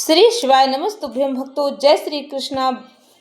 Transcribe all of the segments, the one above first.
श्री शिवाय नमस्तुभ्यं भक्तों। जय श्री कृष्णा।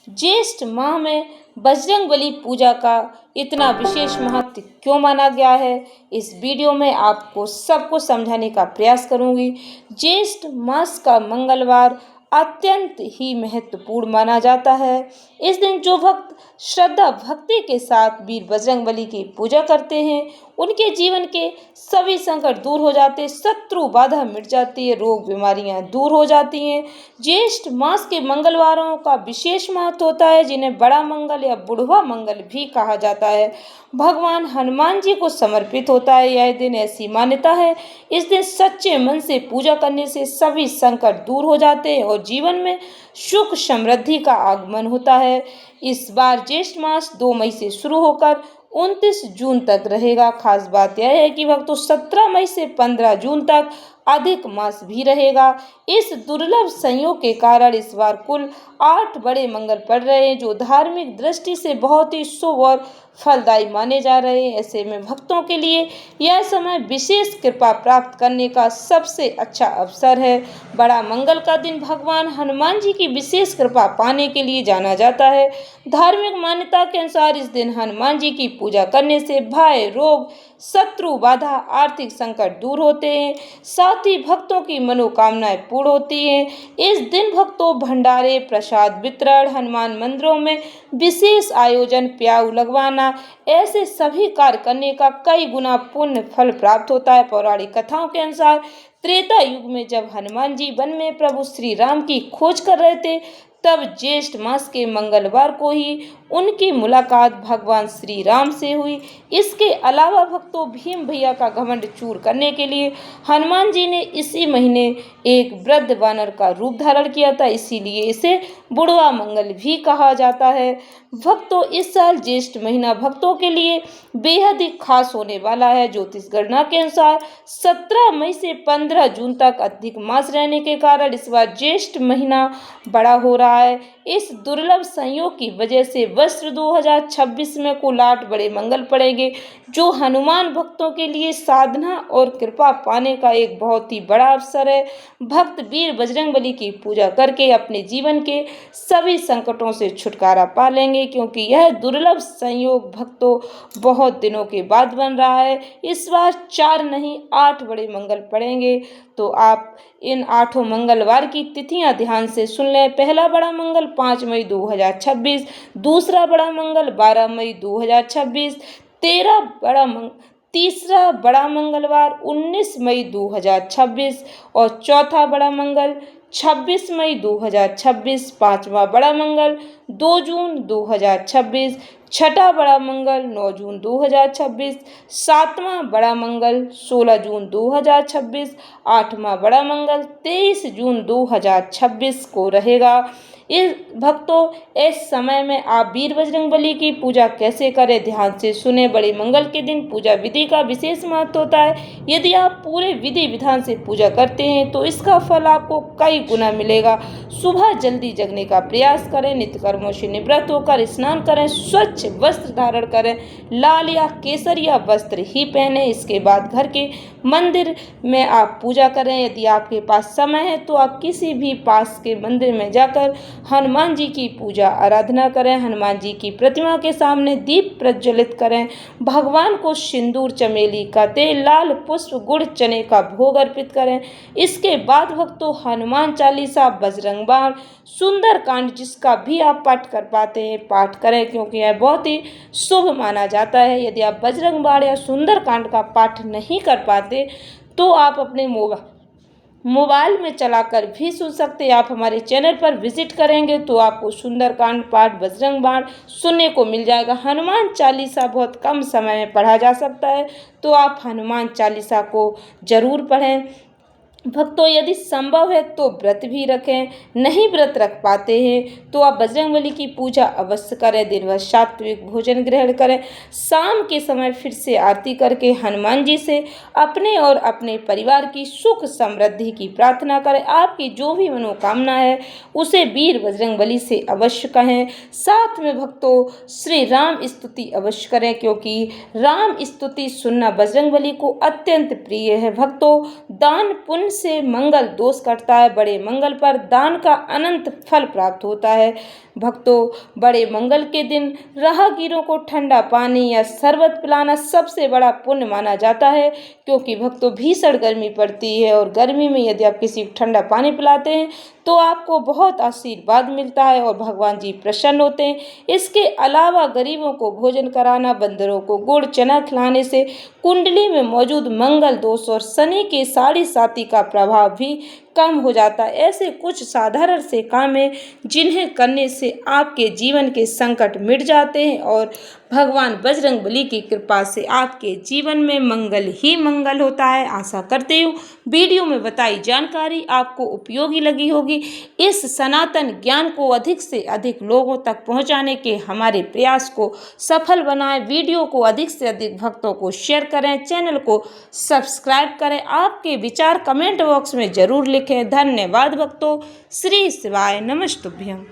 ज्येष्ठ माह में बजरंग बली पूजा का इतना विशेष महत्व क्यों माना गया है, इस वीडियो में आपको सबको समझाने का प्रयास करूंगी। ज्येष्ठ मास का मंगलवार अत्यंत ही महत्वपूर्ण माना जाता है। इस दिन जो भक्त श्रद्धा भक्ति के साथ वीर बजरंग बली की पूजा करते हैं, उनके जीवन के सभी संकट दूर हो जाते हैं, शत्रु बाधा मिट जाती है, रोग बीमारियां दूर हो जाती हैं। ज्येष्ठ मास के मंगलवारों का विशेष महत्व होता है, जिन्हें बड़ा मंगल या बुढ़वा मंगल भी कहा जाता है। भगवान हनुमान जी को समर्पित होता है यह दिन। ऐसी मान्यता है इस दिन सच्चे मन से पूजा करने से सभी संकट दूर हो जाते हैं और जीवन में सुख समृद्धि का आगमन होता है। इस बार ज्येष्ठ मास 2 मई से शुरू होकर 29 जून तक रहेगा। खास बात यह है कि भक्तों 17 मई से 15 जून तक अधिक मास भी रहेगा। इस दुर्लभ संयोग के कारण इस बार कुल 8 बड़े मंगल पड़ रहे हैं, जो धार्मिक दृष्टि से बहुत ही शुभ और फलदायी माने जा रहे हैं। ऐसे में भक्तों के लिए यह समय विशेष कृपा प्राप्त करने का सबसे अच्छा अवसर है। बड़ा मंगल का दिन भगवान हनुमान जी की विशेष कृपा पाने के लिए जाना जाता है। धार्मिक मान्यता के अनुसार इस दिन हनुमान जी की पूजा करने से भय, रोग, शत्रु बाधा, आर्थिक संकट दूर होते हैं, साथ ही भक्तों की मनोकामनाएं पूर्ण होती हैं। इस दिन भक्तों भंडारे, प्रसाद वितरण, हनुमान मंदिरों में विशेष आयोजन, प्याऊ लगवाना, ऐसे सभी कार्य करने का कई गुना पुण्य फल प्राप्त होता है। पौराणिक कथाओं के अनुसार त्रेता युग में जब हनुमान जी वन में प्रभु श्री राम की खोज कर रहे थे, तब ज्येष्ठ मास के मंगलवार को ही उनकी मुलाकात भगवान श्री राम से हुई। इसके अलावा भक्तों भीम भैया का घमंड चूर करने के लिए हनुमान जी ने इसी महीने एक वृद्ध वानर का रूप धारण किया था, इसीलिए इसे बुढ़वा मंगल भी कहा जाता है। भक्तों इस साल ज्येष्ठ महीना भक्तों के लिए बेहद ही खास होने वाला है। ज्योतिष गणना के अनुसार 17 मई से 15 जून तक अधिक मास रहने के कारण इस बार ज्येष्ठ महीना बड़ा हो रहा है। इस दुर्लभ संयोग की वजह से वर्ष 2026 में कुल 8 बड़े मंगल पड़ेंगे, जो हनुमान भक्तों के लिए साधना और कृपा पाने का एक बहुत ही बड़ा अवसर है। भक्त वीर बजरंग बली की पूजा करके अपने जीवन के सभी संकटों से छुटकारा पा लेंगे, क्योंकि यह दुर्लभ संयोग भक्तों बहुत दिनों के बाद बन रहा है। इस बार 4 नहीं 8 बड़े मंगल पड़ेंगे, तो आप इन 8 मंगलवार की तिथियां ध्यान से सुन लें। पहला बड़ा मंगल 5 मई 2026, दूसरा बड़ा मंगल 12 मई 2026, तीसरा बड़ा मंगलवार 19 मई 2026 और चौथा बड़ा मंगल 26 मई 2026, पांचवा बड़ा मंगल 2 जून 2026, छठा बड़ा मंगल 9 जून 2026, सातवां बड़ा मंगल 16 जून 2026, आठवां बड़ा मंगल 23 जून 2026 को रहेगा। इस भक्तों इस समय में आप वीर बजरंग बली की पूजा कैसे करें, ध्यान से सुने। बड़े मंगल के दिन पूजा विधि का विशेष महत्व होता है। यदि आप पूरे विधि विधान से पूजा करते हैं तो इसका फल आपको कई गुना मिलेगा। सुबह जल्दी जगने का प्रयास करें, नित्य कर्मों से निवृत्त होकर स्नान करें, स्वच्छ वस्त्र धारण करें, लाल या केसरिया वस्त्र ही पहने। इसके बाद घर के मंदिर में आप पूजा करें। यदि आपके पास समय है तो आप किसी भी पास के मंदिर में जाकर हनुमान जी की पूजा आराधना करें। हनुमान जी की प्रतिमा के सामने दीप प्रज्वलित करें। भगवान को सिंदूर, चमेली का तेल, लाल पुष्प, गुड़, चने का भोग अर्पित करें। इसके बाद भक्तों हनुमान चालीसा, बजरंग बाण, सुंदर कांड जिसका भी आप पाठ कर पाते हैं पाठ करें, क्योंकि यह बहुत ही शुभ माना जाता है। यदि आप बजरंग बाण या सुंदर कांड का पाठ नहीं कर पाते तो आप अपने मोबाइल में चलाकर भी सुन सकते हैं। आप हमारे चैनल पर विजिट करेंगे तो आपको सुंदरकांड पाठ, बजरंग बाण सुनने को मिल जाएगा। हनुमान चालीसा बहुत कम समय में पढ़ा जा सकता है, तो आप हनुमान चालीसा को जरूर पढ़ें। भक्तों यदि संभव है तो व्रत भी रखें, नहीं व्रत रख पाते हैं तो आप बजरंग बली की पूजा अवश्य करें। दिन भर सात्विक भोजन ग्रहण करें। शाम के समय फिर से आरती करके हनुमान जी से अपने और अपने परिवार की सुख समृद्धि की प्रार्थना करें। आपकी जो भी मनोकामना है उसे वीर बजरंग बली से अवश्य कहें। साथ में भक्तों श्री राम स्तुति अवश्य करें, क्योंकि राम स्तुति सुनना बजरंग बली को अत्यंत प्रिय है। भक्तों दान पुण्य से मंगल दोष कटता है। बड़े मंगल पर दान का अनंत फल प्राप्त होता है। भक्तों, बड़े मंगल के दिन राहगीरों को ठंडा पानी या शरबत पिलाना सबसे बड़ा पुण्य माना जाता है, क्योंकि भक्तों भीषण गर्मी पड़ती है और गर्मी में यदि आप किसी को ठंडा पानी पिलाते हैं तो आपको बहुत आशीर्वाद मिलता है और भगवान जी प्रसन्न होते हैं। इसके अलावा गरीबों को भोजन कराना, बंदरों को गुड़ चना खिलाने से कुंडली में मौजूद मंगल दोष और शनि के साढ़े साती का प्रभाव भी कम हो जाता है। ऐसे कुछ साधारण से काम हैं जिन्हें करने से आपके जीवन के संकट मिट जाते हैं और भगवान बजरंगबली की कृपा से आपके जीवन में मंगल ही मंगल होता है। आशा करती हूँ वीडियो में बताई जानकारी आपको उपयोगी लगी होगी। इस सनातन ज्ञान को अधिक से अधिक लोगों तक पहुँचाने के हमारे प्रयास को सफल बनाएं। वीडियो को अधिक से अधिक भक्तों को शेयर करें, चैनल को सब्सक्राइब करें। आपके विचार कमेंट बॉक्स में जरूर लिखें। धन्यवाद भक्तों। श्री शिवाय नमस्तुभ्यं।